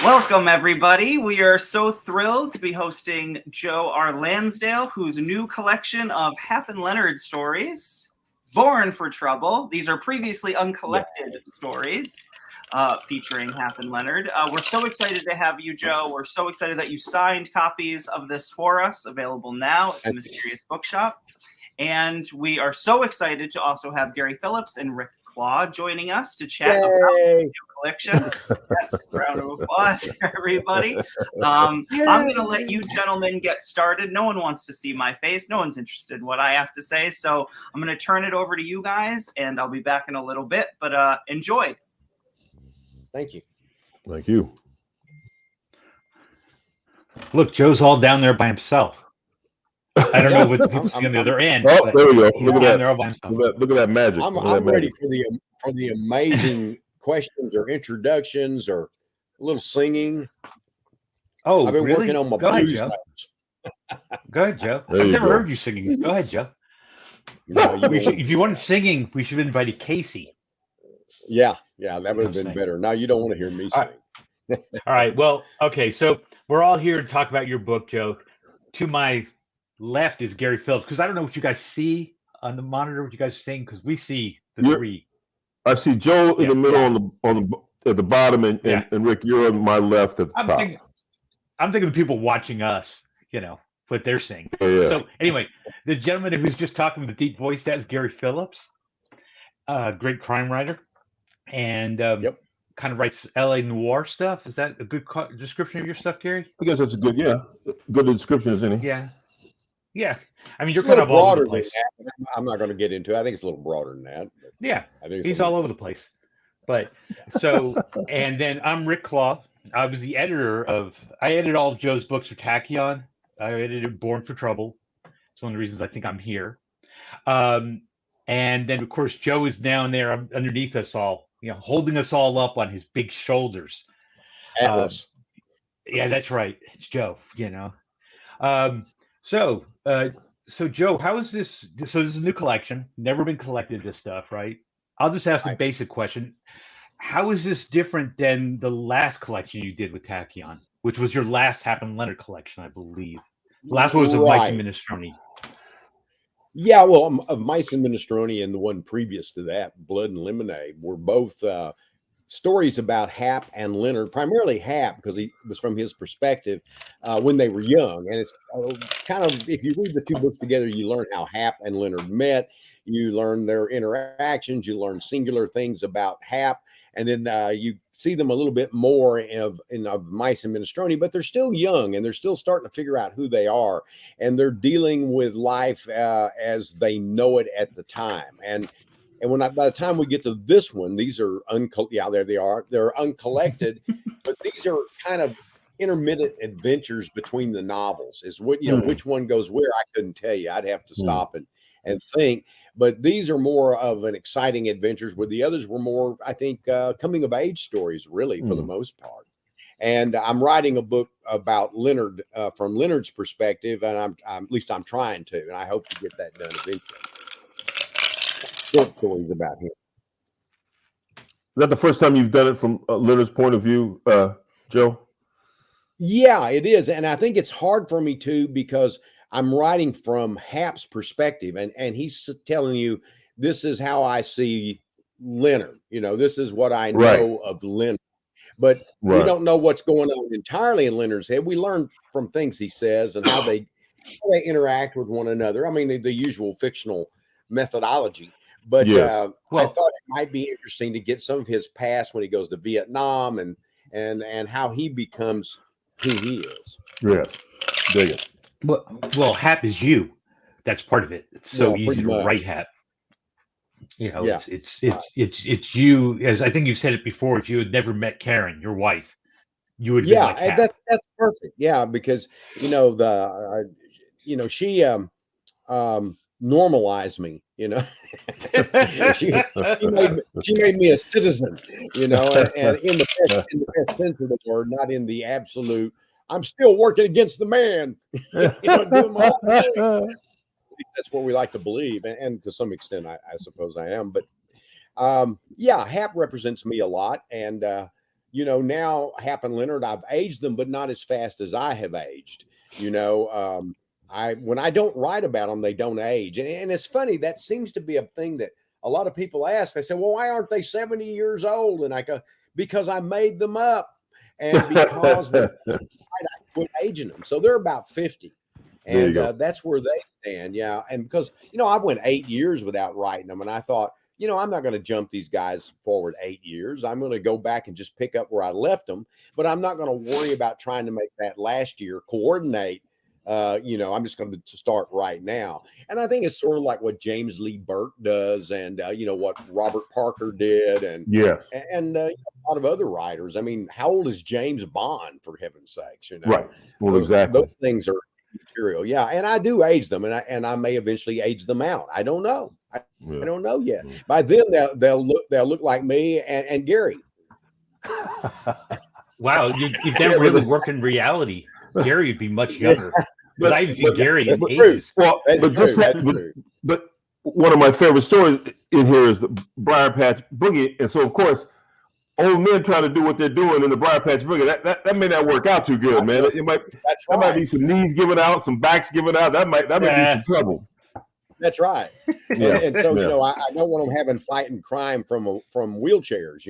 Welcome, everybody. We are so thrilled to be hosting Joe R. Lansdale, whose new collection of Hap and Leonard stories, Born for Trouble. These are previously uncollected stories featuring Hap and Leonard. We're so excited to have you, Joe. We're so excited that you signed copies of this for us, available now at the Mysterious Bookshop. And we are so excited to also have Gary Phillips and Rick Klaw joining us to chat about the new collection. Yes, round of applause, everybody. I'm going to let you gentlemen get started. No one wants to see my face. No one's interested in what I have to say. So I'm going to turn it over to you guys, and I'll be back in a little bit. But enjoy. Thank you. Thank you. Look, Joe's all down there by himself. I don't know what the people see on the other end. Oh, there we go. Look at that. Look at that magic. I'm ready for the amazing questions or introductions or a little singing. Oh, I've been really? working on my Go ahead, blues Joe. notes. Go ahead, Joe. There I've you never go. heard you singing. Go ahead, Joe. If you wanted singing, we should have invited Casey. Yeah, that would have been better. Now you don't want to hear me sing. All right. Well, okay. So we're all here to talk about your book, Joe. To my left is Gary Phillips, because I don't know what you guys see on the monitor, what you guys are saying, because we see the three. I see Joe in the middle at the bottom, and Rick, you're on my left at the top. I'm thinking the people watching us, what they're saying. Yeah. So anyway, the gentleman who's just talking with the deep voice, that is Gary Phillips, great crime writer, and kind of writes LA noir stuff. Is that a good description of your stuff, Gary? I guess that's a good description as any. Yeah. I mean, It's you're kind of all over the broader place. than that. I'm not going to get into it. I think it's a little broader than that. Yeah, I think he's all over the place. But so, and then I'm Rick Klaw. I was the editor I edited all of Joe's books for Tachyon. I edited Born for Trouble. It's one of the reasons I think I'm here. And then, of course, Joe is down there underneath us all, holding us all up on his big shoulders. Atlas. Yeah, that's right. It's Joe, So Joe, how is this? So this is a new collection, never been collected, this stuff, right? I'll just ask a basic question. How is this different than the last collection you did with Tachyon, which was your last Hap and Leonard collection, I believe? The last one was of Mice and Minestrone. Yeah, well, of Mice and Minestrone and the one previous to that, Blood and Lemonade, were both stories about Hap and Leonard, primarily Hap, because he was from his perspective when they were young. And it's kind of, if you read the two books together, you learn how Hap and Leonard met. You learn their interactions. You learn singular things about Hap. And then you see them a little bit more in Mice and Minestrone, but they're still young and they're still starting to figure out who they are. And they're dealing with life as they know it at the time. And by the time we get to this one, these are there they are. They're uncollected, but these are kind of intermittent adventures between the novels. Is what which one goes where, I couldn't tell you. I'd have to stop and think. But these are more of an exciting adventures, where the others were more, I think, coming of age stories, really, for the most part. And I'm writing a book about Leonard from Leonard's perspective, and at least I'm trying to, and I hope to get that done eventually. Short stories about him. Is that the first time you've done it from Leonard's point of view, Joe? Yeah, it is. And I think it's hard for me too, because I'm writing from Hap's perspective, and he's telling you, this is how I see Leonard. This is what I know of Leonard. But we don't know what's going on entirely in Leonard's head. We learn from things he says and how they interact with one another. I mean, the usual fictional methodology. But I thought it might be interesting to get some of his past when he goes to Vietnam and how he becomes who he is. Yes, dig it. Well, Hap is you. That's part of it. It's so easy to write Hap. It's you. As I think you said it before, if you had never met Karen, your wife, you would. Yeah, like that's perfect. Yeah, because she normalized me. she made me a citizen. And in the best sense of the word, not in the absolute. I'm still working against the man. Doing my own thing. That's what we like to believe, and to some extent, I suppose I am. But Hap represents me a lot, and now Hap and Leonard, I've aged them, but not as fast as I have aged. When I don't write about them, they don't age. And it's funny, that seems to be a thing that a lot of people ask. They say, well, why aren't they 70 years old? And I go, because I made them up. And because when I quit aging them. So they're about 50. And that's where they stand. Yeah. And because, I went 8 years without writing them. And I thought, I'm not going to jump these guys forward 8 years. I'm going to go back and just pick up where I left them. But I'm not going to worry about trying to make that last year coordinate. I'm just going to start right now. And I think it's sort of like what James Lee Burke does and, what Robert Parker did and a lot of other writers. I mean, how old is James Bond, for heaven's sakes? Right. Well, exactly. Those things are material. Yeah. And I do age them and I may eventually age them out. I don't know. I don't know yet. By then they'll look like me and Gary. Wow. You've never really worked in reality. Gary would be much younger. But I've seen Gary in ages. Well, but one of my favorite stories in here is the Briar Patch Boogie. And so, of course, old men trying to do what they're doing in the Briar Patch Boogie, that may not work out too good, man. There might be some knees giving out, some backs giving out. That might be some trouble. That's right. And so, I don't want them having fighting crime from wheelchairs,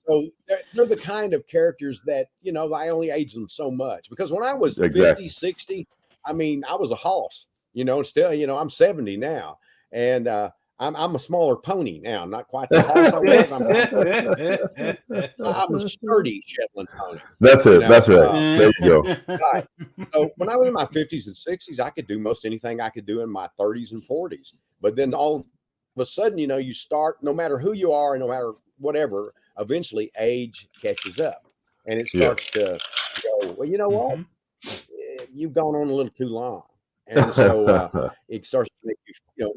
So they're the kind of characters that, I only age them so much because when I was 50, 60, I mean, I was a hoss, still, I'm 70 now and I'm a smaller pony now. I'm not quite the hoss I was. I'm a sturdy Shetland pony. That's it. That's right. There you go. Right. So when I was in my 50s and 60s, I could do most anything I could do in my 30s and 40s. But then all of a sudden, you start, no matter who you are and no matter whatever, eventually age catches up and it starts to go, well, you know what? You've gone on a little too long. And so it starts to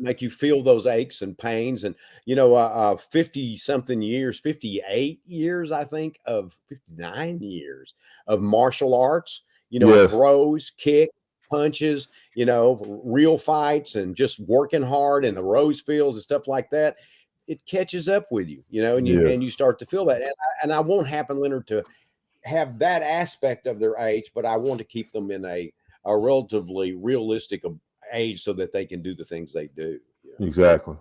make you feel those aches and pains. And, 50 something years, 58 years, I think, of 59 years of martial arts, throws, kick, punches, real fights and just working hard in the rose fields and stuff like that. It catches up with you, and you start to feel that. And I won't happen, Leonard, to have that aspect of their age, but I want to keep them in a relatively realistic age so that they can do the things they do. Exactly.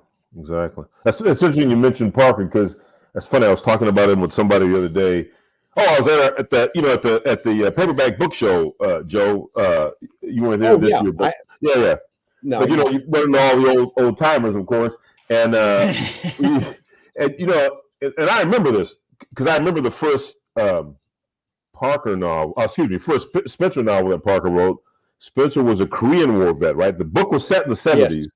That's interesting you mentioned Parker because that's funny. I was talking about him with somebody the other day. Oh, I was at the paperback book show, Joe. You weren't there this year, but No, but you run into all the old timers, of course. And and I remember this because I remember the first Parker novel, first Spencer novel that Parker wrote. Spencer was a Korean War vet, right? The book was set in the 70s,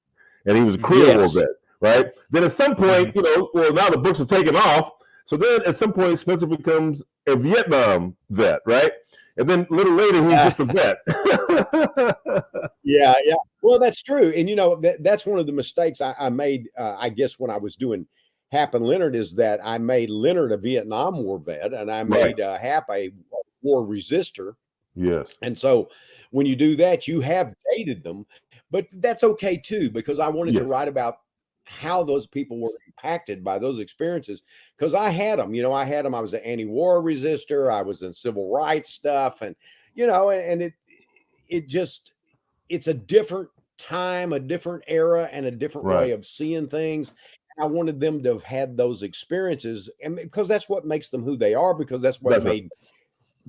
and he was a Korean War vet, right? Then at some point, now the books are taken off. So then at some point, Spencer becomes a Vietnam vet, right? And then a little later, he's just a vet. Yeah. Well, that's true. And, that's one of the mistakes I made, I guess, when I was doing Hap and Leonard is that I made Leonard a Vietnam War vet and I made Hap a war resistor. Yes. And so when you do that, you have dated them, but that's okay too, because I wanted to write about how those people were impacted by those experiences. Because I had them, I was an anti-war resistor. I was in civil rights stuff. And, and it's a different time, a different era, and a different way of seeing things. I wanted them to have had those experiences, and because that's what makes them who they are, because that's what made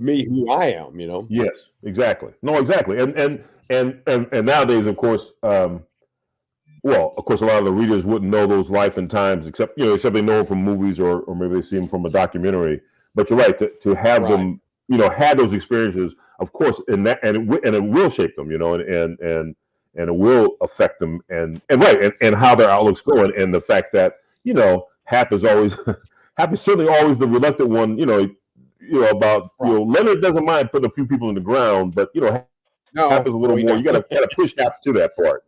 me who I am, Yes, exactly. No, exactly. And nowadays, of course, a lot of the readers wouldn't know those life and times, except they know them from movies or maybe they see them from a documentary. But you're right to have them, had those experiences, of course, and it will shape them, and it will affect them, and how their outlook's going, and the fact that Hap is certainly always the reluctant one, about Leonard doesn't mind putting a few people in the ground, but Hap is a little more. You got to push Hap to that part.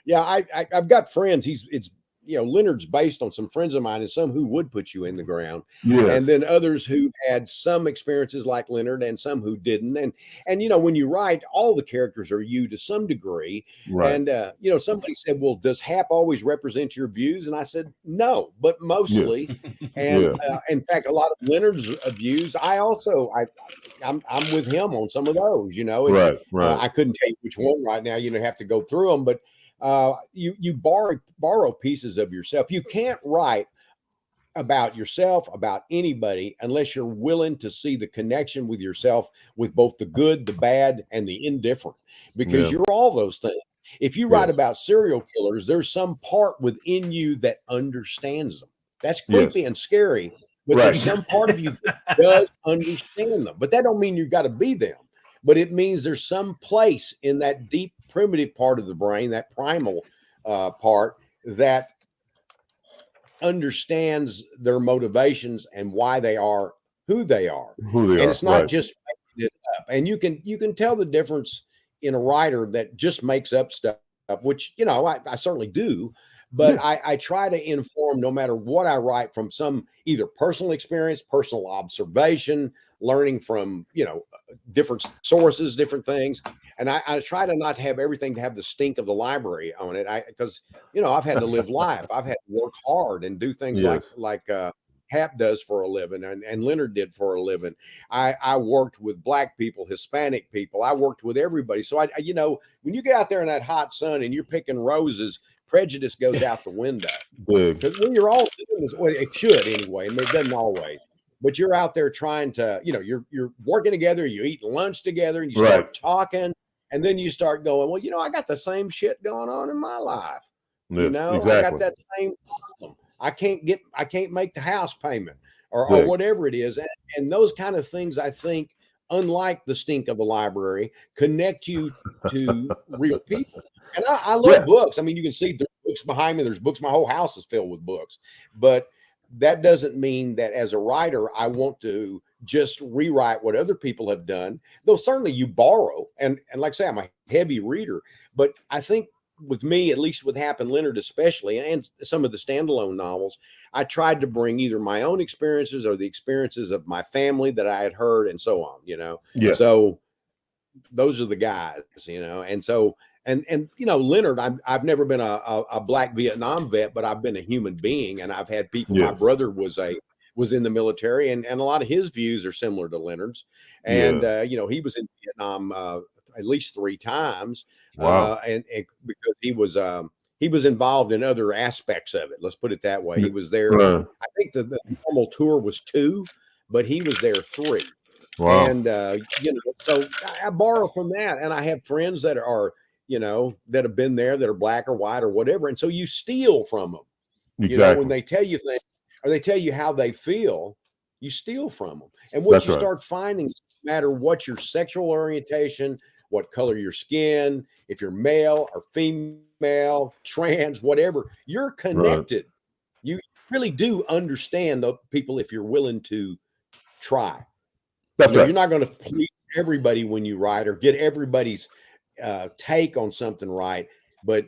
Yeah. I've got friends. It's Leonard's based on some friends of mine and some who would put you in the ground, Yes. and then others who had some experiences like Leonard and some who didn't. And when you write, all the characters are you to some degree. Right. And somebody said, well, does Hap always represent your views? And I said, no, but mostly. And in fact, a lot of Leonard's views, I'm with him on some of those, and, Right. I couldn't tell you which one right now, have to go through them, but you borrow pieces of yourself. You can't write about yourself, about anybody, unless you're willing to see the connection with yourself, with both the good, the bad, and the indifferent, because you're all those things. If you write about serial killers, there's some part within you that understands them. That's creepy and scary, but there's some part of you that does understand them. But that don't mean you've got to be them. But it means there's some place in that deep, primitive part of the brain, that primal part, that understands their motivations and why they are who they are. And it's not just making it up. And you can tell the difference in a writer that just makes up stuff, which, I certainly do. But I try to inform, no matter what I write, from some either personal experience, personal observation, learning from, different sources, different things. And I try to not have everything to have the stink of the library on it. Because, I've had to live life. I've had to work hard and do things like Hap does for a living, and Leonard did for a living. I worked with Black people, Hispanic people. I worked with everybody. So when you get out there in that hot sun and you're picking roses, prejudice goes out the window. Because when you're all doing this, well, it should anyway. I mean, it doesn't always. But you're out there trying to, you're working together, you eat lunch together, and you start talking, and then you start going, well, I got the same shit going on in my life. I got that same problem. I can't make the house payment or whatever it is. And those kind of things, I think, unlike the stink of the library, connect you to real people. And I love books. I mean, you can see the books behind me. There's books. My whole house is filled with books. But that doesn't mean that as a writer, I want to just rewrite what other people have done. Though certainly you borrow. And like I say, I'm a heavy reader. But I think with me, at least with Hap and Leonard especially, and some of the standalone novels, I tried to bring either my own experiences or the experiences of my family that I had heard and so on, So those are the guys, and so and Leonard, I've never been a Black Vietnam vet, but I've been a human being, and I've had people. My brother was in the military, and a lot of his views are similar to Leonard's, and he was in Vietnam at least 3 times. Wow. And because he was involved in other aspects of it. Let's put it that way. He was there. I think the normal tour was 2, but he was there 3. Wow. And so I borrow from that, and I have friends that are that have been there, that are Black or white or whatever, and so you steal from them. Exactly. When they tell you things or they tell you how they feel, you steal from them. And what you start finding, no matter what your sexual orientation, what color your skin, if you're male or female, trans, whatever, you're connected. You really do understand the people if you're willing to try. You're not going to please everybody when you write or get everybody's take on something right, but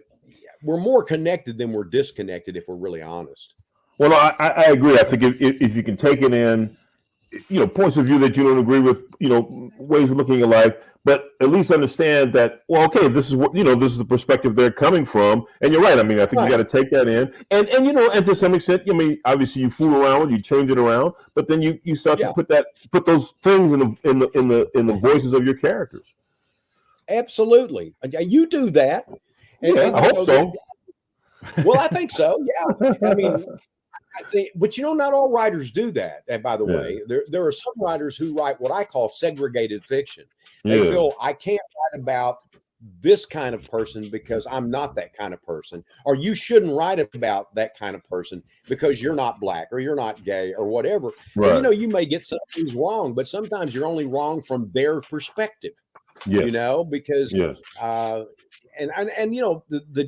we're more connected than we're disconnected if we're really honest. Well, I agree. I think if you can take it in, points of view that you don't agree with, ways of looking at life, but at least understand that, well, okay, this is what, this is the perspective they're coming from. And you're right. I mean, I think you got to take that in and to some extent, obviously you fool around, you change it around, but then you start to put those things in the voices of your characters. Absolutely. You do that. And I hope so. Well, I think so. Yeah. I mean, I think, but not all writers do that. And by the way, there are some writers who write what I call segregated fiction. They feel I can't write about this kind of person because I'm not that kind of person, or you shouldn't write about that kind of person because you're not Black or you're not gay or whatever. And, you may get some things wrong, but sometimes you're only wrong from their perspective. Because the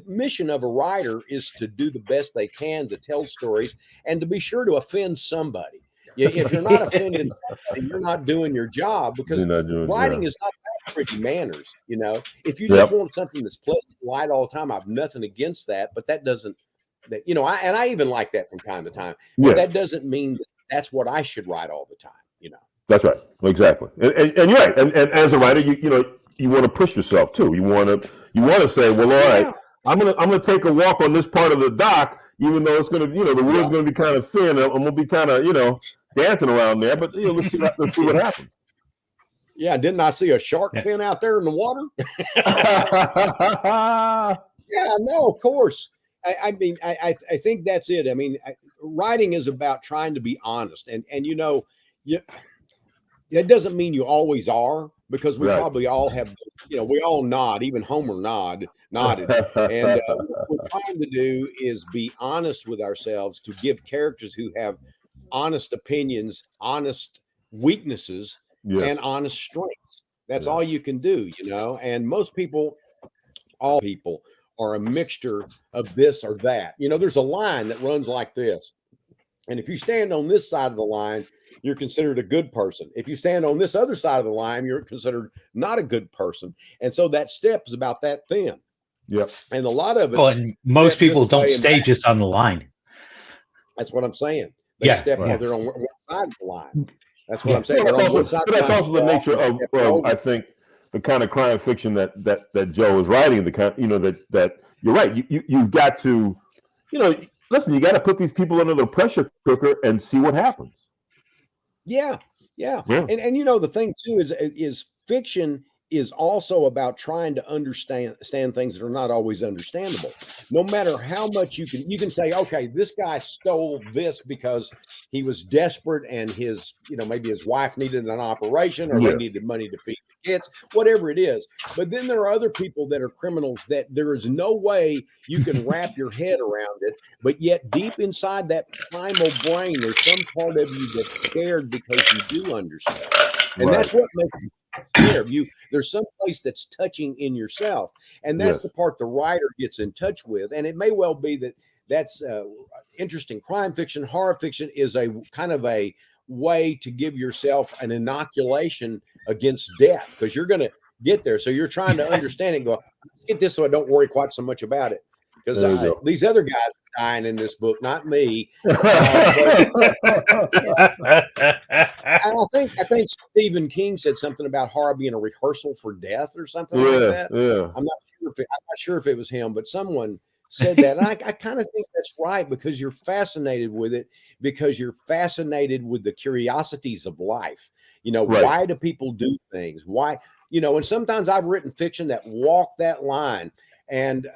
mission of a writer is to do the best they can to tell stories and to be sure to offend somebody. If you're not offending somebody, you're not doing your job, because writing is not that pretty manners. If you just want something that's pleasant, light all the time, I have nothing against that, but that doesn't that, you know, I even like that from time to time, but that doesn't mean that's what I should write all the time, you know. That's right. Exactly. And you're right. And as a writer, you know, you want to push yourself too. You want to say, well, all right, I'm gonna take a walk on this part of the dock, even though it's gonna, you know, the wood's gonna be kind of thin. I'm gonna be kind of, you know, dancing around there. But you know, let's see what happens. Yeah, didn't I see a shark fin out there in the water? Yeah, no, of course. I mean, I think that's it. I mean, writing is about trying to be honest, and you know, that doesn't mean you always are, because we probably all have, you know, we all nod, even Homer nodded, and what we're trying to do is be honest with ourselves, to give characters who have honest opinions, honest weaknesses, and honest strengths. That's all you can do, you know. And most people, all people, are a mixture of this or that. You know, there's a line that runs like this, and if you stand on this side of the line, you're considered a good person. If you stand on this other side of the line, you're considered not a good person. And so that step is about that thin. Yep. And a lot of it. Well, and most people don't stay just on the line. That's what I'm saying. They step on their own one side of the line. That's what I'm saying. But that's also the nature of I think, the kind of crime fiction that Joe is writing. The kind, you know, that you're right. You've got to, you know, listen. You got to put these people under the pressure cooker and see what happens. Yeah. And you know, the thing too is fiction is also about trying to understand things that are not always understandable. No matter how much you can say, okay, this guy stole this because he was desperate and his, you know, maybe his wife needed an operation, or they needed money to feed the kids, whatever it is. But then there are other people that are criminals that there is no way you can wrap your head around it. But yet deep inside that primal brain, there's some part of you that's scared because you do understand. And that's what makes you scared. There's some place that's touching in yourself. And that's the part the writer gets in touch with. And it may well be that's interesting. Crime fiction, horror fiction is a kind of a way to give yourself an inoculation against death, because you're going to get there. So you're trying to understand it and go, let's get this so I don't worry quite so much about it. Because these other guys are dying in this book, not me. I think Stephen King said something about horror being a rehearsal for death or something like that. Yeah. I'm not sure if it was him, but someone said that. And I kind of think that's right, because you're fascinated with it, because you're fascinated with the curiosities of life. You know, why do people do things? Why, you know, and sometimes I've written fiction that walk that line, and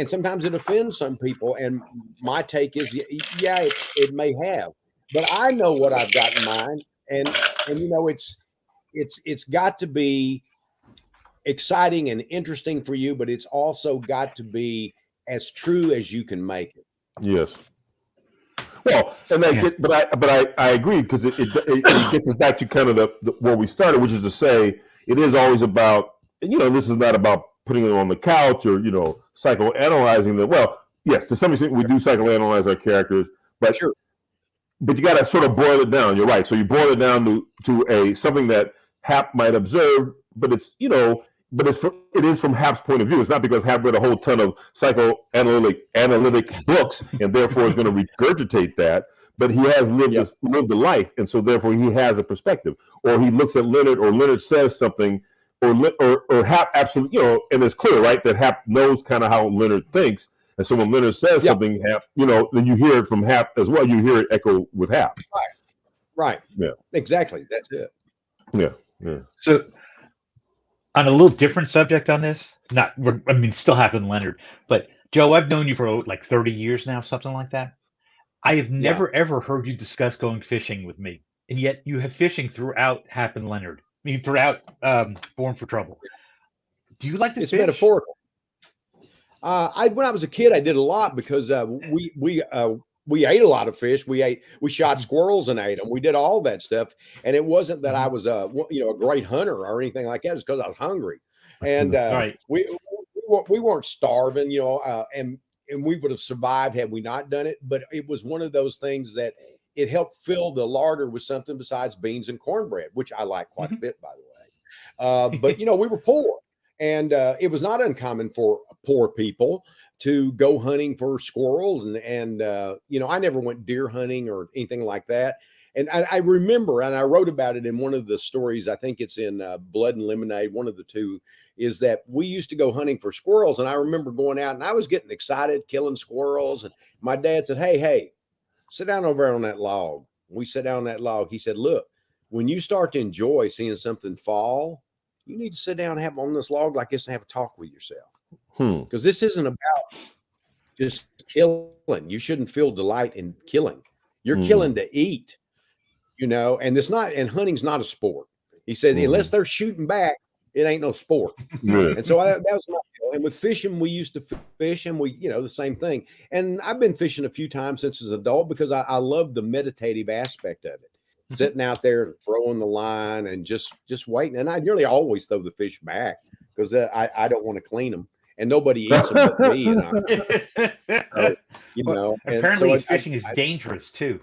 sometimes it offends some people. And my take is, it may have, but I know what I've got in mind. And you know, it's got to be exciting and interesting for you, but it's also got to be as true as you can make it. Yes. Well, and I agree, because it gets us back to kind of the where we started, which is to say, it is always about, you know, this is not about putting it on the couch or, you know, psychoanalyzing them. Well, yes, to some extent we do psychoanalyze our characters, but but you got to sort of boil it down. You're right. So you boil it down to something that Hap might observe, but it's, you know, but it is from Hap's point of view. It's not because Hap read a whole ton of psychoanalytic books and therefore is going to regurgitate that, but he has lived a life, and so therefore he has a perspective. Or he looks at Leonard, or Leonard says something, or Hap absolutely, you know, and it's clear, right, that Hap knows kind of how Leonard thinks, and so when Leonard says something, Hap, you know, then you hear it from Hap as well. You hear it echo with Hap. Right. Yeah. Exactly. That's it. Yeah. So, on a little different subject on this, still Hap and Leonard, but Joe, I've known you for like 30 years now, something like that. I have never ever heard you discuss going fishing with me, and yet you have fishing throughout Hap and Leonard. I mean, throughout Born for Trouble. Do you like to fish? It's metaphorical. When I was a kid, I did a lot, because we ate a lot of fish. We shot squirrels and ate them. We did all that stuff. And it wasn't that I was a great hunter or anything like that. It's because I was hungry. And we weren't starving, you know, and we would have survived had we not done it. But it was one of those things that it helped fill the larder with something besides beans and cornbread, which I like quite a bit, by the way. But, you know, we were poor, and it was not uncommon for poor people to go hunting for squirrels. And you know, I never went deer hunting or anything like that. And I remember, and I wrote about it in one of the stories, I think it's in Blood and Lemonade, one of the two, is that we used to go hunting for squirrels. And I remember going out and I was getting excited, killing squirrels. And my dad said, hey, sit down over there on that log. We sat down on that log. He said, look, when you start to enjoy seeing something fall, you need to sit down and have on this log like this and have a talk with yourself. Because this isn't about just killing. You shouldn't feel delight in killing. You're killing to eat, you know, and it's not, and hunting's not a sport. He said, unless they're shooting back, it ain't no sport. And so that was my deal. And with fishing, we used to fish, and we, you know, the same thing. And I've been fishing a few times since as an adult because I love the meditative aspect of it. Sitting out there and throwing the line and just waiting. And I nearly always throw the fish back because I don't want to clean them. And nobody eats them but me. And you know, apparently fishing is dangerous too.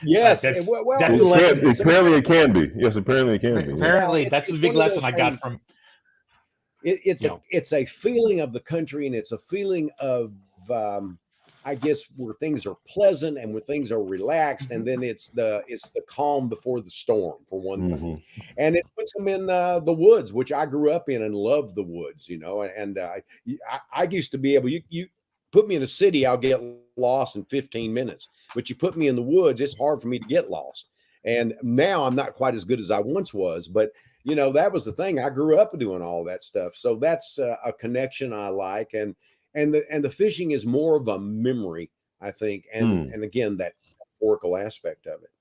Yes. That's apparently it can be. Yes, apparently it can be. Apparently, that's the big lesson I got from. It's a feeling of the country, and it's a feeling of I guess where things are pleasant and where things are relaxed, and then it's the calm before the storm, for one thing. And it puts them in the woods, which I grew up in and love the woods, you know. And I used to be able, you put me in a city, I'll get lost in 15 minutes, but you put me in the woods, it's hard for me to get lost. And now I'm not quite as good as I once was, but you know, that was the thing. I grew up doing all that stuff. So that's a connection I like. And the fishing is more of a memory, I think. And again, that metaphorical aspect of it.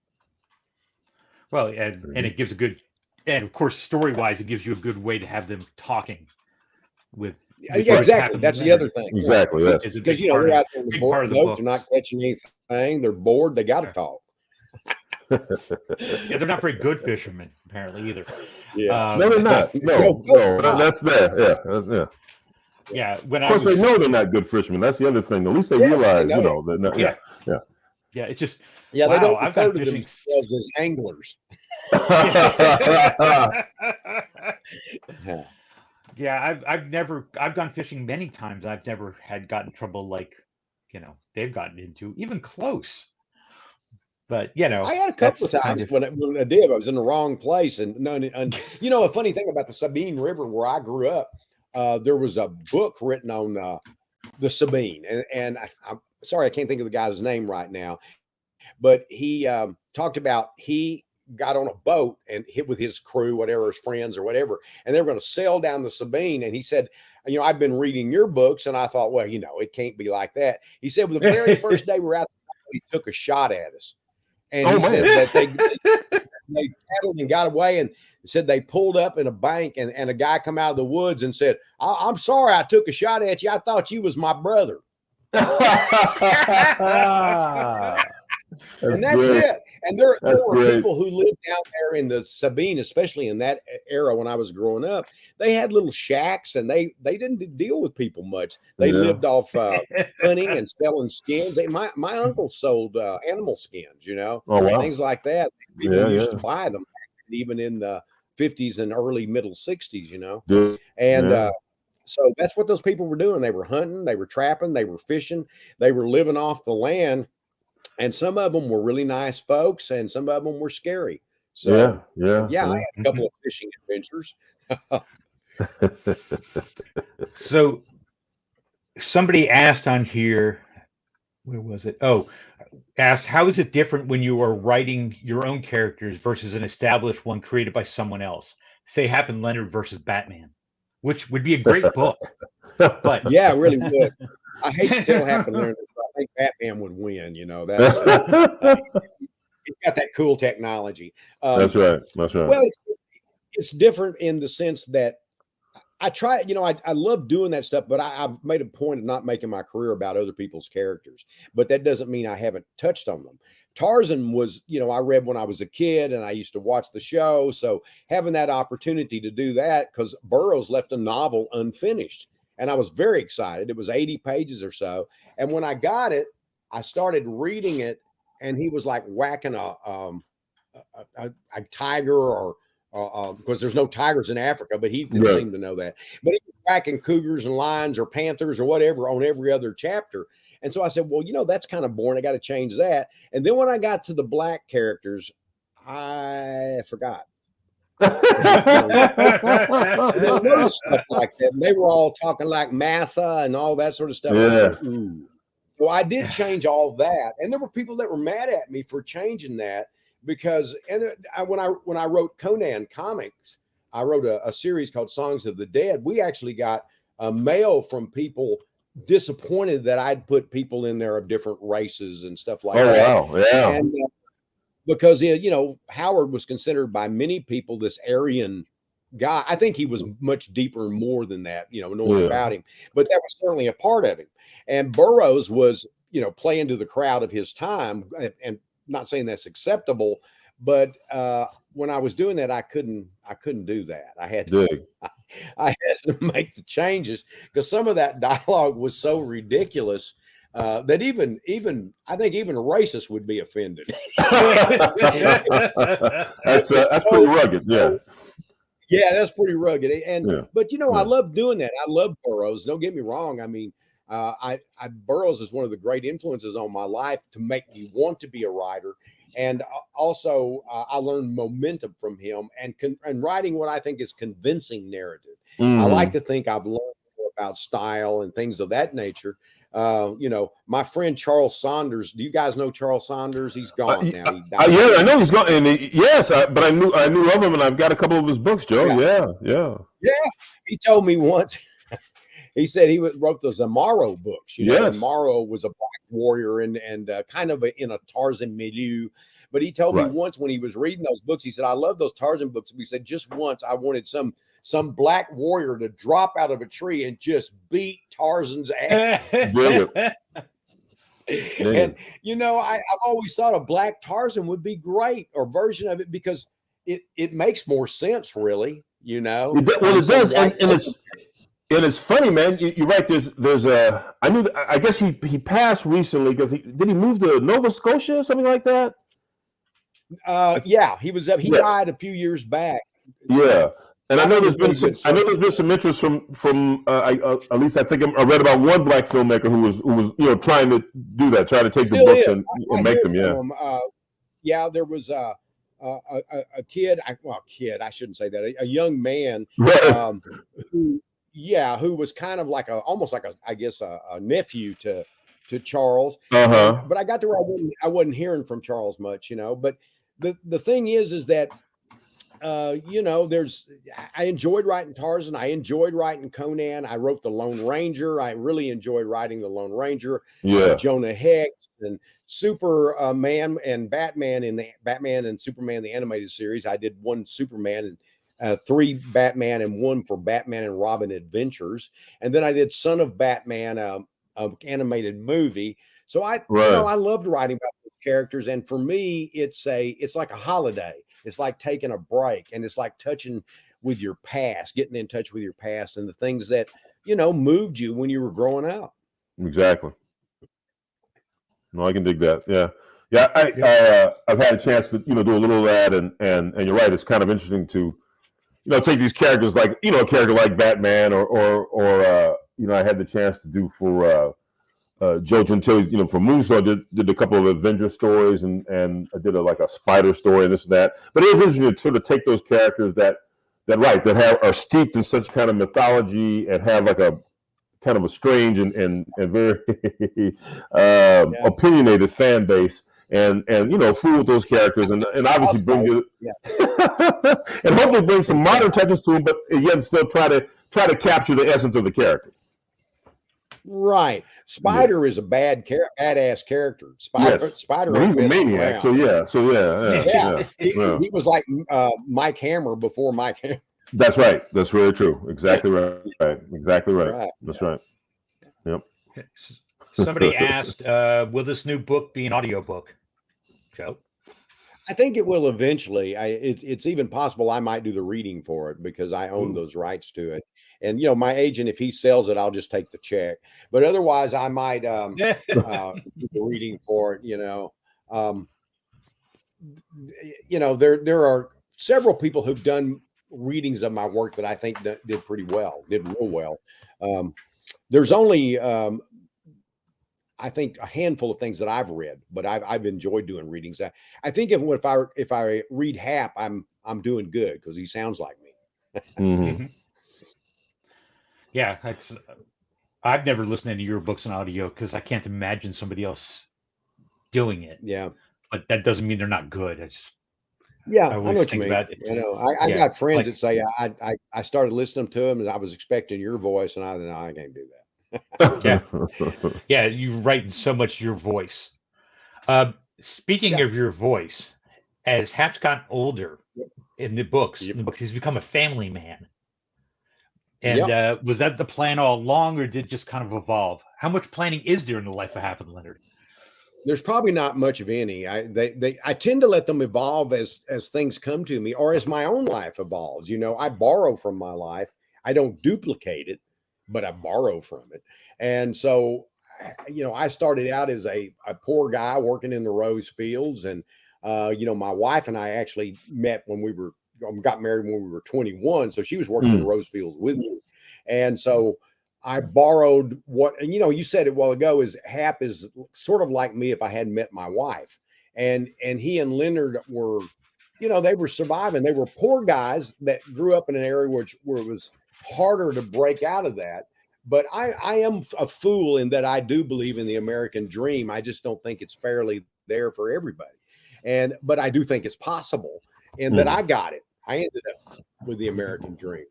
Well, and it gives a good, and of course, story-wise, it gives you a good way to have them talking with exactly. That's the other thing. Exactly. Yeah. Because, you know, they're out there in the boats, they're not catching anything. They're bored. They got to talk. Yeah, they're not very good fishermen, apparently, either. Yeah. No, they're not. No, that's there. Yeah. Yeah, of course, they know they're not good fishermen. That's the other thing. At least they realize, you know, they're not. Yeah. It's just they don't refer to themselves as anglers. Yeah, I've gone fishing many times. I've never gotten trouble like, you know, they've gotten into, even close. But you know, I had a couple of times when I did. I was in the wrong place, and you know, a funny thing about the Sabine River where I grew up. There was a book written on the Sabine, and I'm sorry, I can't think of the guy's name right now, but he talked about he got on a boat and hit with his crew, whatever, his friends or whatever, and they were going to sail down the Sabine. And he said, you know, I've been reading your books, and I thought, well, you know, it can't be like that. He said, well, the very first day we were out there, he took a shot at us. And he said that they paddled and got away, and said they pulled up in a bank, and a guy come out of the woods and said, I'm sorry I took a shot at you. I thought you was my brother. And that's it. And there were people who lived down there in the Sabine, especially in that era when I was growing up. They had little shacks, and they didn't deal with people much. They lived off hunting and selling skins. My uncle sold animal skins, you know, things like that. People used to buy them even in the 50s and early middle 60s, you know. And so that's what those people were doing. They were hunting, they were trapping, they were fishing, they were living off the land. And some of them were really nice folks, and some of them were scary. So I had a couple of fishing adventures. So somebody asked on here, where was it? Asked, how is it different when you are writing your own characters versus an established one created by someone else? Say Hap and Leonard versus Batman, which would be a great book. But yeah, it really would. I hate to tell Hap and Leonard, but I think Batman would win. You know, that's he's got that cool technology. That's right. Well, it's different in the sense that I try, you know, I love doing that stuff, but I've made a point of not making my career about other people's characters. But that doesn't mean I haven't touched on them. Tarzan was, you know, I read when I was a kid, and I used to watch the show. So having that opportunity to do that, because Burroughs left a novel unfinished. And I was very excited. It was 80 pages or so. And when I got it, I started reading it, and he was like whacking a tiger or because there's no tigers in Africa, but he didn't seem to know that. But he was tracking cougars and lions or panthers or whatever on every other chapter. And so I said, well, that's kind of boring. I got to change that. And then when I got to the black characters, I forgot. Notice stuff like that. And they were all talking like massa and all that sort of stuff. Yeah. So I did change all that. And there were people that were mad at me for changing that because when I wrote Conan comics, I wrote a series called Songs of the Dead. We actually got a mail from people disappointed that I'd put people in there of different races and stuff like that. Oh, wow. Yeah. And because, Howard was considered by many people this Aryan guy. I think he was much deeper and more than that, knowing about him. But that was certainly a part of him. And Burroughs was, playing to the crowd of his time, and not saying that's acceptable, but when I was doing that, I couldn't do that. I had to make the changes because some of that dialogue was so ridiculous that even I think even a racist would be offended. That's pretty rugged, yeah. Yeah, that's pretty rugged. But I love doing that. I love Burroughs. Don't get me wrong. I mean, Burroughs is one of the great influences on my life to make me want to be a writer. And also, I learned momentum from him and writing what I think is convincing narrative. I like to think I've learned more about style and things of that nature. My friend Charles Saunders. Do you guys know Charles Saunders? He's gone now. He died. Yeah, I know he's gone. And but I knew of him, and I've got a couple of his books, Joe. Yeah. He told me once. He said he wrote the Zamaro books. Zamaro was a black warrior and kind of in a Tarzan milieu. But he told me once when he was reading those books, he said, I love those Tarzan books. He said, just once I wanted some black warrior to drop out of a tree and just beat Tarzan's ass. Brilliant. And, I've always thought a black Tarzan would be great, or version of it, because it makes more sense, really, Well, it does. And it's funny, man. You're right. There's I guess he passed recently because did he move to Nova Scotia or something like that? He was up. He died a few years back. Yeah, and I know there's been some interest from at least I think I read about one black filmmaker who was trying to do that, trying to take the books and make them. There was a kid. I shouldn't say that. A young man who was kind of like almost like a nephew to Charles. But I got to where I wasn't hearing from Charles much, But the thing is that I enjoyed writing Tarzan. I enjoyed writing Conan. I wrote the Lone Ranger. I really enjoyed writing the Lone Ranger. Jonah Hex and Superman and Batman in the Batman and Superman the animated series. I did one Superman and 3 Batman and 1 for Batman and Robin Adventures. And then I did Son of Batman, an animated movie. So I loved writing about those characters. And for me, it's like a holiday. It's like taking a break, and it's like touching with your past, getting in touch with your past and the things that, moved you when you were growing up. Exactly. No, I can dig that. Yeah. I've had a chance to, do a little of that, and you're right. It's kind of interesting to, take these characters like, a character like Batman or I had the chance to do for Joe Gentile, for Moonstone, did a couple of Avenger stories and I did a Spider story and this and that. But it is interesting to sort of take those characters that are steeped in such kind of mythology and have like a kind of a strange and very opinionated fan base and fool with those characters and obviously bring you and hopefully bring some modern touches to them, but yet still try to capture the essence of the character. Right. Spider is a badass character. Spider he's a maniac. He was like Mike Hammer before Mike Hammer. That's right. That's very true. Exactly right. Exactly right. That's right. Yep. Somebody asked, will this new book be an audiobook? Joe? I think it will eventually. It's even possible I might do the reading for it because I own those rights to it. And, my agent, if he sells it, I'll just take the check. But otherwise, I might do the reading for it, there are several people who've done readings of my work that I think did real well. There's only I think a handful of things that I've read, but I've enjoyed doing readings. I think if I read Hap, I'm doing good because he sounds like me. Mm-hmm. Yeah, I've never listened to any of your books on audio because I can't imagine somebody else doing it. Yeah. But that doesn't mean they're not good. Yeah, I I always know what you think mean. about it. You know, I got friends that say I started listening to him and I was expecting your voice, and I can't do that. Yeah. Yeah, you write so much your voice. Speaking of your voice, as Hap's gotten older in the books, he's become a family man. And was that the plan all along, or did it just kind of evolve? How much planning is there in the life of Hap and Leonard? There's probably not much of any. I tend to let them evolve as things come to me, or as my own life evolves. You know, I borrow from my life. I don't duplicate it, but I borrow from it. And so, you know, I started out as a poor guy working in the rose fields, and you know, my wife and I actually met when we got married when we were 21. So she was working in the rose fields with me, and so I borrowed and you know, you said it a while ago, is Hap is sort of like me if I hadn't met my wife. And he and Leonard were, you know, they were surviving. They were poor guys that grew up in an area where it was harder to break out of that. But I am a fool in that I do believe in the American dream. I just don't think it's fairly there for everybody. But I do think it's possible, and that I got it. I ended up with the American dream.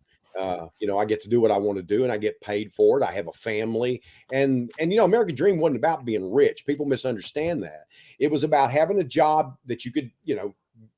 You know, I get to do what I want to do, and I get paid for it. I have a family, and you know, American dream wasn't about being rich. People misunderstand that. It was about having a job that you could, you know,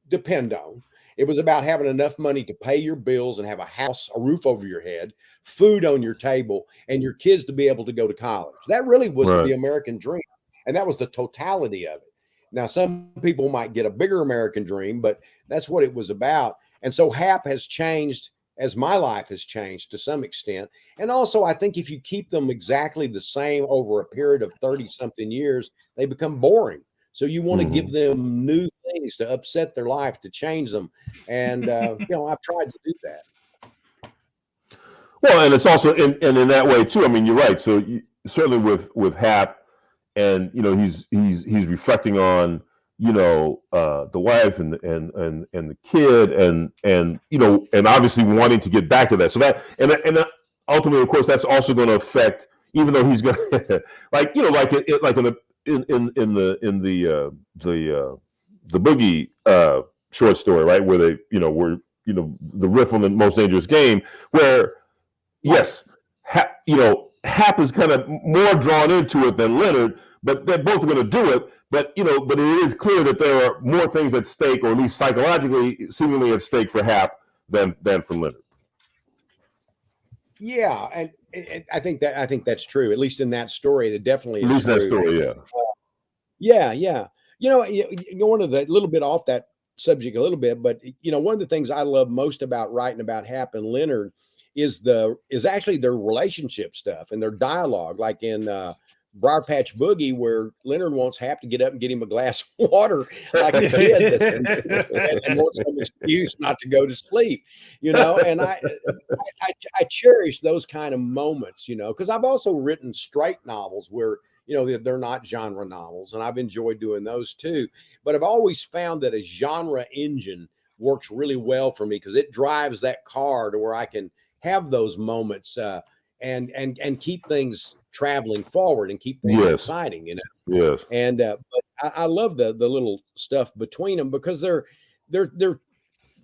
depend on. It was about having enough money to pay your bills and have a house, a roof over your head, food on your table, and your kids to be able to go to college. That really was the American dream, and that was the totality of it. Now, some people might get a bigger American dream, but that's what it was about. And so Hap has changed as my life has changed to some extent. And also, I think if you keep them exactly the same over a period of 30-something years, they become boring. So you want to give them new things to upset their life, to change them. And, you know, I've tried to do that. Well, and it's also, and in that way too, I mean, you're right. So certainly with Hap, and, you know, he's reflecting on, you know, the wife and the kid, and you know, and obviously wanting to get back to that. So that, and ultimately, of course, that's also going to affect, even though he's going to, like, you know, like in the Boogie short story, right, where they, you know, were, you know, the riff on the Most Dangerous Game, where yes, you know, Hap is kind of more drawn into it than Leonard, but they're both going to do it. But, you know, but it is clear that there are more things at stake, or at least psychologically, seemingly at stake for Hap than for Leonard. Yeah, and I think that's true. At least in that story, that definitely is true. That story, yeah. You know, one of the little bit off that subject a little bit, but you know, one of the things I love most about writing about Hap and Leonard is actually their relationship stuff and their dialogue, like in Briar Patch Boogie, where Leonard wants Hap to get up and get him a glass of water like a kid and wants some excuse not to go to sleep, you know. And I cherish those kind of moments, you know, because I've also written straight novels where, you know, they're not genre novels, and I've enjoyed doing those too. But I've always found that a genre engine works really well for me, because it drives that car to where I can have those moments and keep things traveling forward and keep things exciting, you know. Yes. And but I love the little stuff between them, because they're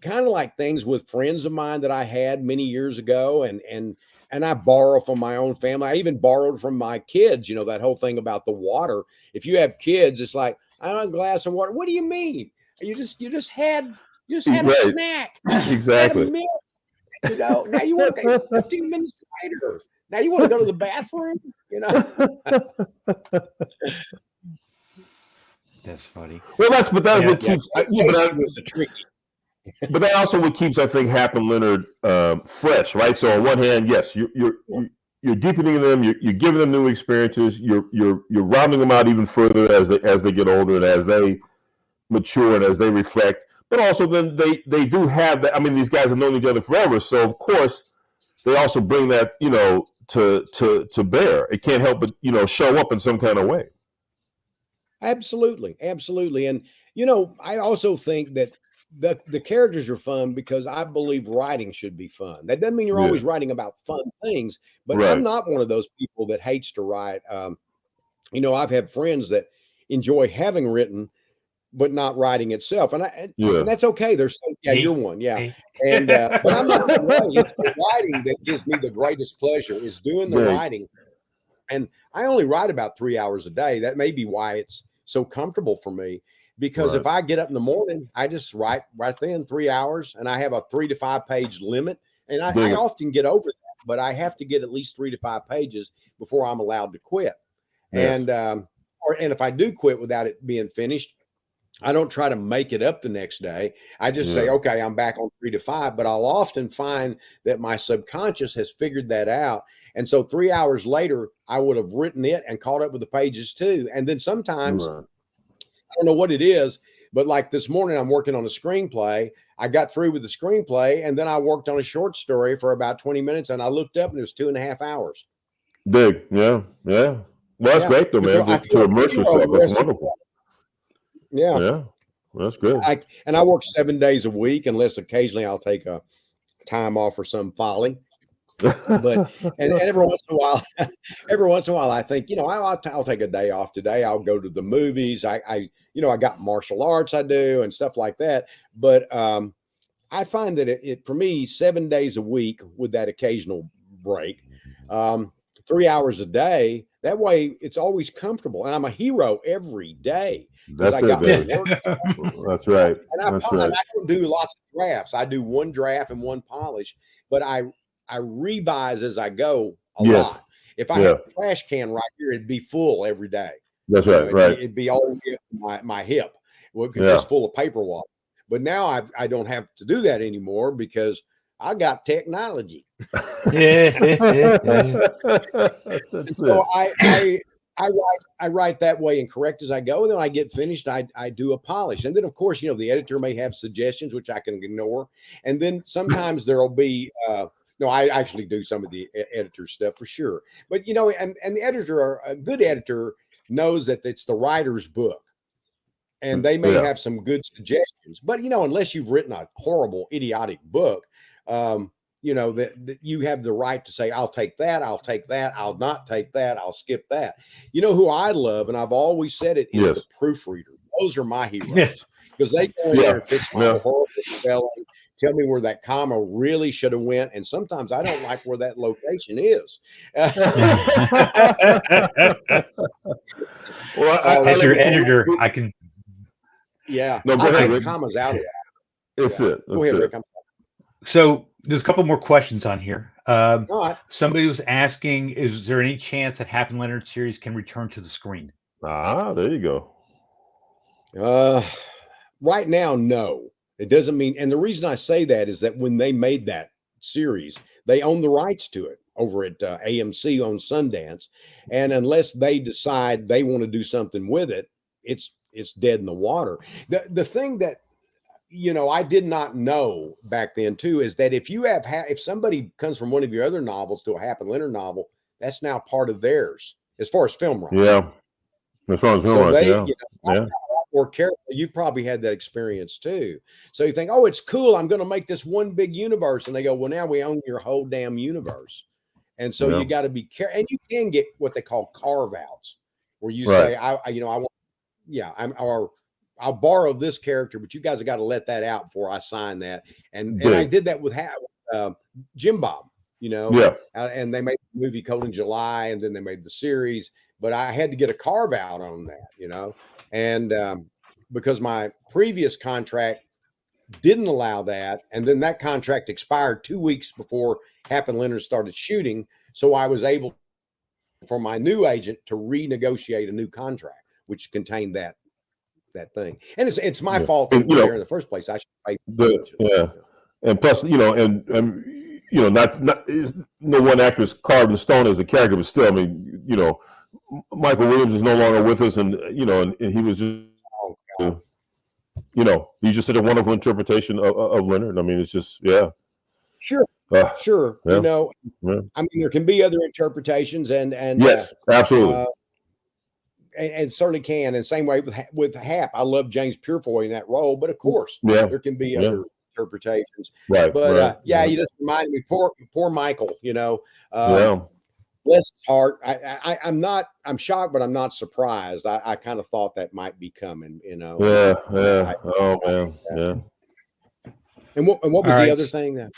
kind of like things with friends of mine that I had many years ago, and I borrow from my own family. I even borrowed from my kids, you know, that whole thing about the water. If you have kids, it's like, I want a glass of water. What do you mean? You just had a snack. Exactly. You know, now you want to go 15 minutes later. Now you want to go to the bathroom, you know. That's funny. Well, that's what keeps. Was a tricky. But that also what keeps, I think, Hap and Leonard fresh, right? So on one hand, yes, you're deepening them, you're giving them new experiences, you're rounding them out even further as they get older and as they mature and as they reflect. but also then they do have that. I mean, these guys have known each other forever, so of course they also bring that, to bear. It can't help but, show up in some kind of way. Absolutely, absolutely. And I also think that the characters are fun because I believe writing should be fun. That doesn't mean you're Yeah. always writing about fun things, but Right. I'm not one of those people that hates to write. I've had friends that enjoy having written, but not writing itself, and Yeah. that's okay. You're one, yeah. Hey. And but I'm not that way. It's the writing that gives me the greatest pleasure. Is doing the Right. writing, and I only write about 3 hours a day. That may be why it's so comfortable for me. Because Right. if I get up in the morning, I just write right then 3 hours, and I have a 3 to 5 page limit, and I Dig it. often get over that, but I have to get at least 3 to 5 pages before I'm allowed to quit. Yes. And if I do quit without it being finished, I don't try to make it up the next day. I just say, Yeah. okay, I'm back on 3 to 5, but I'll often find that my subconscious has figured that out. And so 3 hours later, I would have written it and caught up with the pages too. And then sometimes, Right. I don't know what it is, but like this morning, I'm working on a screenplay. I got through with the screenplay, and then I worked on a short story for about 20 minutes, and I looked up and it was 2.5 hours. Big. Yeah. Yeah. Well, that's Yeah. great though, But man. I Just feel to like a immerse hero yourself. the That's rest of the wonderful. Yeah. Yeah. Well, that's good. I work 7 days a week, unless occasionally I'll take a time off for some folly. But and every once in a while, I think, I'll take a day off today. I'll go to the movies. I got martial arts I do and stuff like that. But I find that it for me, 7 days a week with that occasional break, 3 hours a day. That way, it's always comfortable, and I'm a hero every day because That's I it, got my baby. work done. That's right. And I That's right. don't do lots of drafts. I do one draft and one polish, but I revise as I go a Yes. lot. If I Yeah. had a trash can right here, it'd be full every day. That's right. Right. It'd be all the way up to my hip, Yeah. just full of paperwork. But now I don't have to do that anymore because I got technology. That's And so it. I write that way and correct as I go. And then when I get finished, I do a polish. And then, of course, the editor may have suggestions, which I can ignore. And then sometimes there'll be, no, I actually do some of the editor stuff for sure. But, and the a good editor knows that it's the writer's book. And they may Yeah. have some good suggestions. But, unless you've written a horrible, idiotic book, that you have the right to say, I'll take that, I'll not take that, I'll skip that. Who I love, and I've always said it, is Yes. the proofreader. Those are my heroes because they go in there and fix my Yeah. horrible spelling, tell me where that comma really should have went, and sometimes I don't like where that location is. Well, As your editor, I can. Yeah, No, go I'll ahead, take Rick. commas out of that. That's Yeah. it. Go ahead, That's Rick. it. I'm sorry. So there's a couple more questions on here. All right. Somebody was asking, is there any chance that Hap and Leonard series can return to the screen? There you go. Right now, no. It doesn't mean, and the reason I say that is that when they made that series, they own the rights to it over at AMC on Sundance, and unless they decide they want to do something with it, it's dead in the water. The thing that I did not know back then too is that if somebody comes from one of your other novels to a Hap and Leonard novel, that's now part of theirs as far as film rights. Yeah. As far as film So rights, they, yeah. more careful. You've probably had that experience too. So you think, oh, it's cool, I'm going to make this one big universe, and they go, well, now we own your whole damn universe, and so Yeah. you got to be careful. And you can get what they call carve outs, where you Right. say, I want, or I'll borrow this character, but you guys have got to let that out before I sign that. And I Big. did that with Jim Bob, Yeah. and they made the movie Cold in July, and then they made the series. But I had to get a carve out on that, and because my previous contract didn't allow that, and then that contract expired 2 weeks before Hap and Leonard started shooting, so I was able for my new agent to renegotiate a new contract, which contained that thing. And it's my fault that it was there in the first place. I should pay. And plus, not no one actor is carved in stone as a character, but still, I mean, Michael Williams is no longer with us, and and he was just. he's just such a wonderful interpretation of Leonard. I mean, it's just, yeah. Sure. Sure. Yeah. Yeah. I mean, there can be other interpretations, and yes, absolutely. And certainly can. And same way with Hap. I love James Purefoy in that role, but of course, there can be other interpretations. Right. But you just reminded me, poor Michael. Bless his heart. I'm shocked, but I'm not surprised. I kind of thought that might be coming. Yeah. Oh man. Yeah. And what was the other thing that?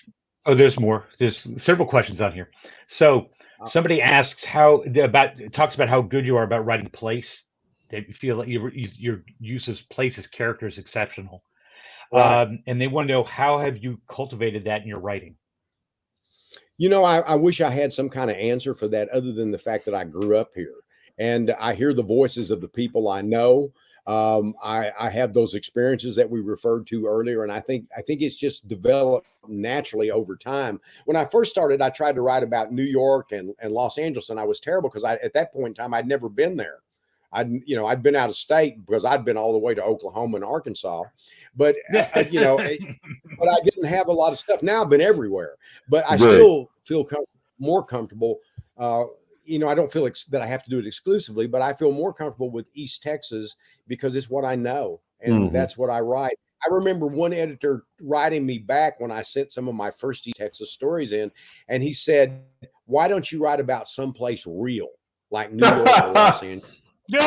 Oh, there's more. There's several questions on here. So somebody asks talks about how good you are about writing place. They feel like your use of place as character is exceptional. Right. And they want to know, how have you cultivated that in your writing? I wish I had some kind of answer for that, other than the fact that I grew up here and I hear the voices of the people I know. I have those experiences that we referred to earlier, and I think it's just developed naturally over time. When I first started, I tried to write about New York and Los Angeles, and I was terrible because at that point in time I'd never been there. I'd been out of state because I'd been all the way to Oklahoma and Arkansas, but but I didn't have a lot of stuff. Now I've been everywhere, but I still feel more comfortable. I don't feel that I have to do it exclusively, but I feel more comfortable with East Texas because it's what I know, and that's what I write. I remember one editor writing me back when I sent some of my first East Texas stories in, and he said, "Why don't you write about someplace real like New York or Los Angeles?" The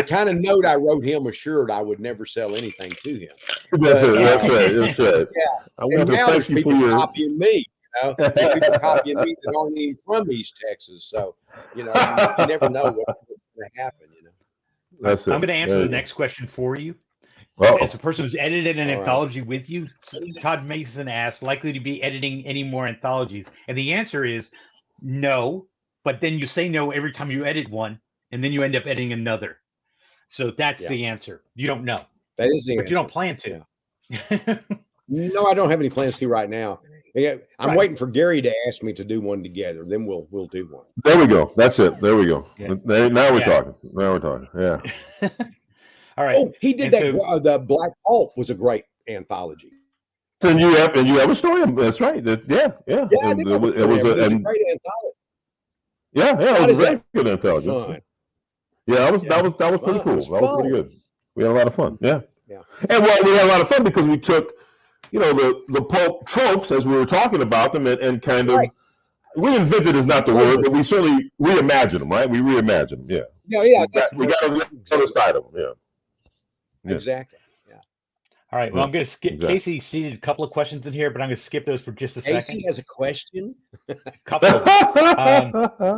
kind of note I wrote him assured I would never sell anything to him. That's right. Yeah. And now there's people copying me. There's people copying me that aren't even from East Texas. So, you never know what's going to happen. I'm going to answer the next question for you. As a person who's edited an anthology with you, Todd Mason asked, likely to be editing any more anthologies? And the answer is no. But then you say no every time you edit one, and then you end up editing another. So that's the answer. You don't know. That is the answer. But you don't plan to. Yeah. No, I don't have any plans to right now. I'm waiting for Gary to ask me to do one together. Then we'll do one. There we go. That's it. There we go. Yeah. Now we're talking. Now we're talking. Yeah. All right. Oh, he did that. The Black Pulp was a great anthology. And you have a story. That's right. Yeah. Yeah, it was a great anthology. Yeah, it was a very good anthology. Fun. Yeah, that was pretty cool. That was pretty good. We had a lot of fun. Yeah. And we had a lot of fun because we took, the pulp tropes as we were talking about them and kind of reinvented is not the word, but we certainly reimagined them, right? We reimagined them. Yeah. Yeah. We got on the other side of them. Yeah. Exactly. All right. Well, I'm going to skip. Casey seeded a couple of questions in here, but I'm going to skip those for just a second. Casey has a question.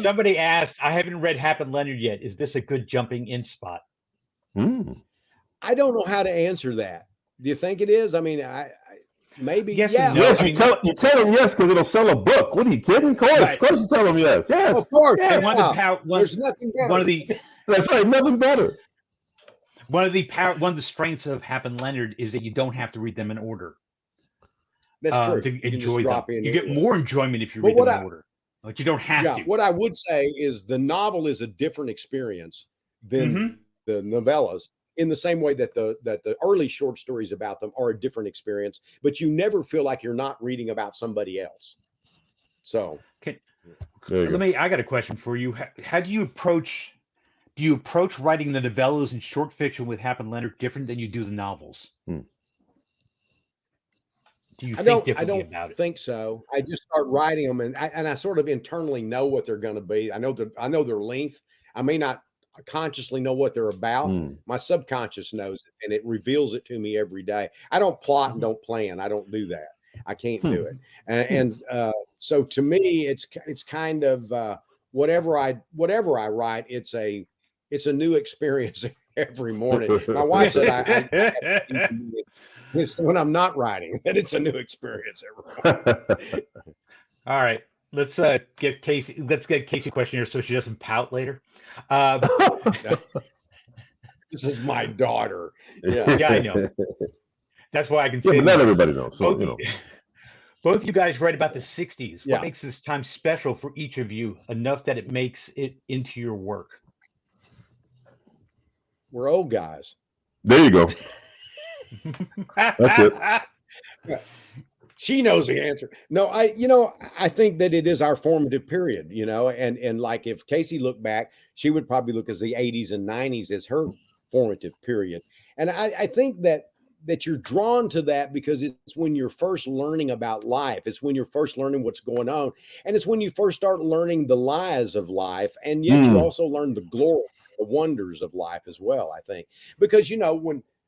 Somebody asked, I haven't read Hap and Leonard yet. Is this a good jumping in spot? I don't know how to answer that. Do you think it is? I mean, maybe. Yes. Yeah. No. Yes. You tell them yes because it'll sell a book. What are you kidding? Of course, you tell them yes. Yes. Of course. Yeah. There's nothing better. That's right. Nothing better. One of the strengths of Hap and Leonard is that you don't have to read them in order. That's true. To enjoy them. You get more enjoyment if you read them in order. But you don't have to. What I would say is the novel is a different experience than the novellas, in the same way that the early short stories about them are a different experience, but you never feel like you're not reading about somebody else. So I got a question for you. How do you approach writing the novellas and short fiction with Hap and Leonard different than you do the novels? Do you think differently about it? I don't think so. I just start writing them, and I sort of internally know what they're going to be. I know their length. I may not consciously know what they're about. My subconscious knows it, and it reveals it to me every day. I don't plot and don't plan. I don't do that. I can't do it. And so to me, it's kind of whatever I write, it's a new experience every morning. My wife said it's when I'm not writing that it's a new experience every morning. All right, let's get Casey a question here so she doesn't pout later. This is my daughter. Yeah, I know. That's why I can say. But not everybody knows. So both you guys write about the '60s. What makes this time special for each of you enough that it makes it into your work? We're old guys. There you go. That's it. She knows the answer. No, I think that it is our formative period, and like if Casey looked back, she would probably look as the 80s and 90s as her formative period. And I think that you're drawn to that because it's when you're first learning about life. It's when you're first learning what's going on. And it's when you first start learning the lies of life. And yet you also learn the glory, the wonders of life as well, I think. Because,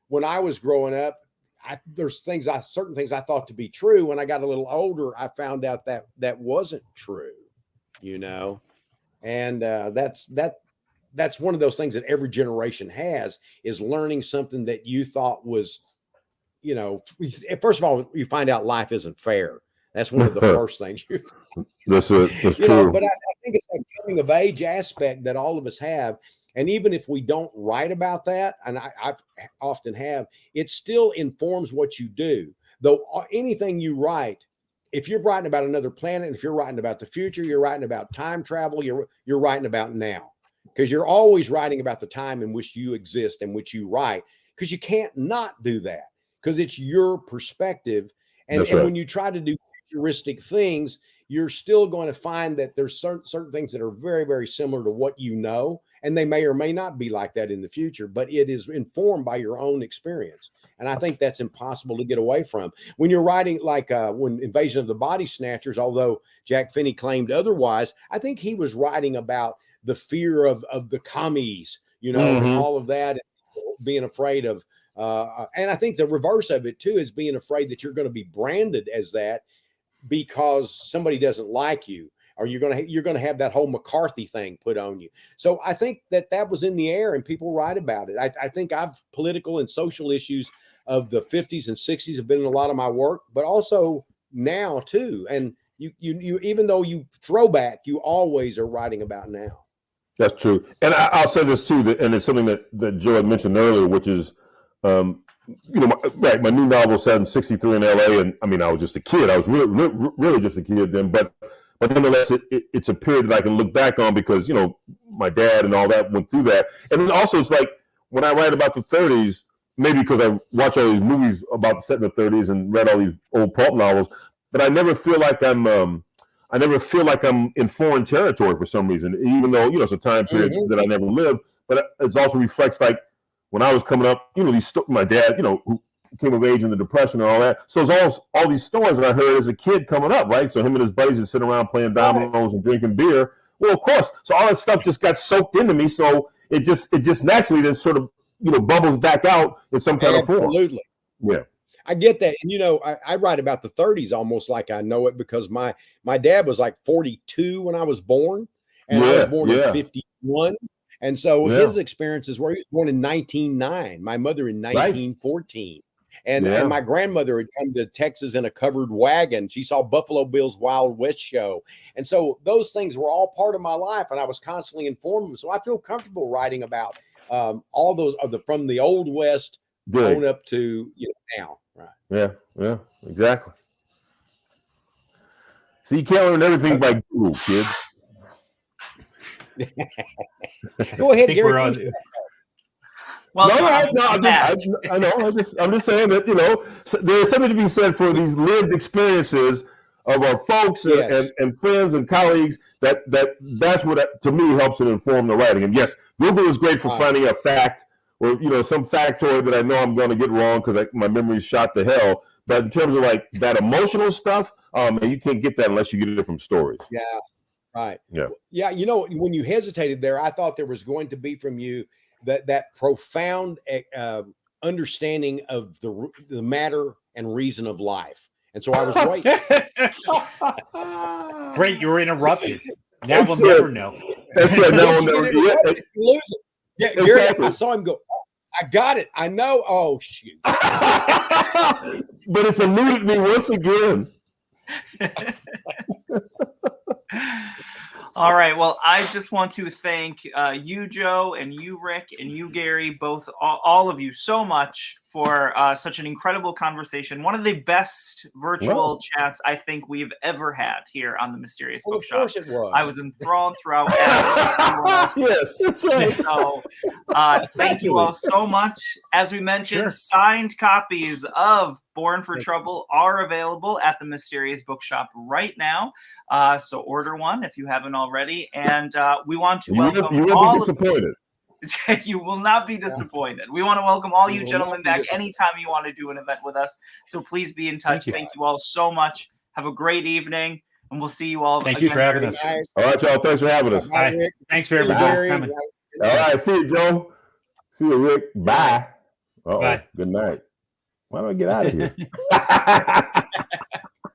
when I was growing up, there's certain things I thought to be true. When I got a little older, I found out that wasn't true, and that's one of those things that every generation has, is learning something that you thought was, first of all, you find out life isn't fair. That's one of the first things you That's true. But I think it's that coming of age aspect that all of us have. And even if we don't write about that, and I often have, it still informs what you do. Though anything you write, if you're writing about another planet, if you're writing about the future, you're writing about time travel, you're writing about now. Because you're always writing about the time in which you exist and which you write. Because you can't not do that. Because it's your perspective. And when you try to do futuristic things, you're still going to find that there's certain things that are very, very similar to what you know, and they may or may not be like that in the future, but it is informed by your own experience. And I think that's impossible to get away from. When you're writing, like when Invasion of the Body Snatchers, although Jack Finney claimed otherwise, I think he was writing about the fear of the commies, and all of that, and being afraid of, and I think the reverse of it too is being afraid that you're going to be branded as that, because somebody doesn't like you, or you're going to have that whole McCarthy thing put on you. So I think that was in the air, and people write about it. I think political and social issues of the 50s and 60s have been in a lot of my work, but also now too. And you even though you throwback, you always are writing about now. That's true. And I'll say this too, and it's something that Joe had mentioned earlier, which is, my new novel set in '63 in LA, and I mean, I was just a kid. I was really just a kid then, but nonetheless, it's a period that I can look back on because my dad and all that went through that. And then also, it's like when I write about the '30s, maybe because I watch all these movies about the set in the '30s and read all these old pulp novels, but I never feel like I'm in foreign territory for some reason, even though it's a time period that I never lived. But it also reflects, like, when I was coming up, my dad, who came of age in the Depression and all that. So it's all these stories that I heard as a kid coming up, right? So him and his buddies would sit around playing dominoes and drinking beer. Well, of course. So all that stuff just got soaked into me. So it just naturally then sort of, bubbles back out in some kind of form. Absolutely. Yeah. I get that. And, I write about the 30s almost like I know it, because my dad was like 42 when I was born, and I was born in 51. And so his experiences were, he was born in 1909, my mother in 1914. And my grandmother had come to Texas in a covered wagon. She saw Buffalo Bill's Wild West show. And so those things were all part of my life, and I was constantly informed. So I feel comfortable writing about all those from the Old West on up to now. Right. Yeah, exactly. So you can't learn everything by Google, kids. Go ahead, Gary. Well, I'm just saying that there's something to be said for these lived experiences of our folks and friends and colleagues. That's what to me helps to inform the writing. And yes, Google is great for finding a fact or some factoid that I know I'm going to get wrong because my memory's shot to hell. But in terms of like that emotional stuff, you can't get that unless you get it from stories. Yeah. Right. Yeah. Yeah. When you hesitated there, I thought there was going to be from you that profound understanding of the matter and reason of life. And so I was waiting. Great. You were interrupted. Now we'll never know. That's right. Now we'll never lose it. Yeah. Gary, I saw him go, I got it. I know. Oh, shoot. But it's eluded me once again. All right. Well, I just want to thank you, Joe, and you, Rick, and you, Gary, both, all of you, so much for such an incredible conversation. One of the best virtual chats I think we've ever had here on the Mysterious Well, of Bookshop. course it was. I was enthralled throughout. Yes, that's right. So, thank you all so much. As we mentioned, signed copies of Born for Trouble are available at the Mysterious Bookshop right now. So order one if you haven't already. And we want to welcome you will be disappointed. You will not be disappointed. We want to welcome all you gentlemen back anytime you want to do an event with us. So please be in touch. Thank you all so much. Have a great evening, and we'll see you all. Thank you for having us. All right, y'all. Thanks for having us. Bye. Thanks for everybody coming. All right. See you, Joe. See you, Rick. Bye. Bye. Good night. Why don't I get out of here?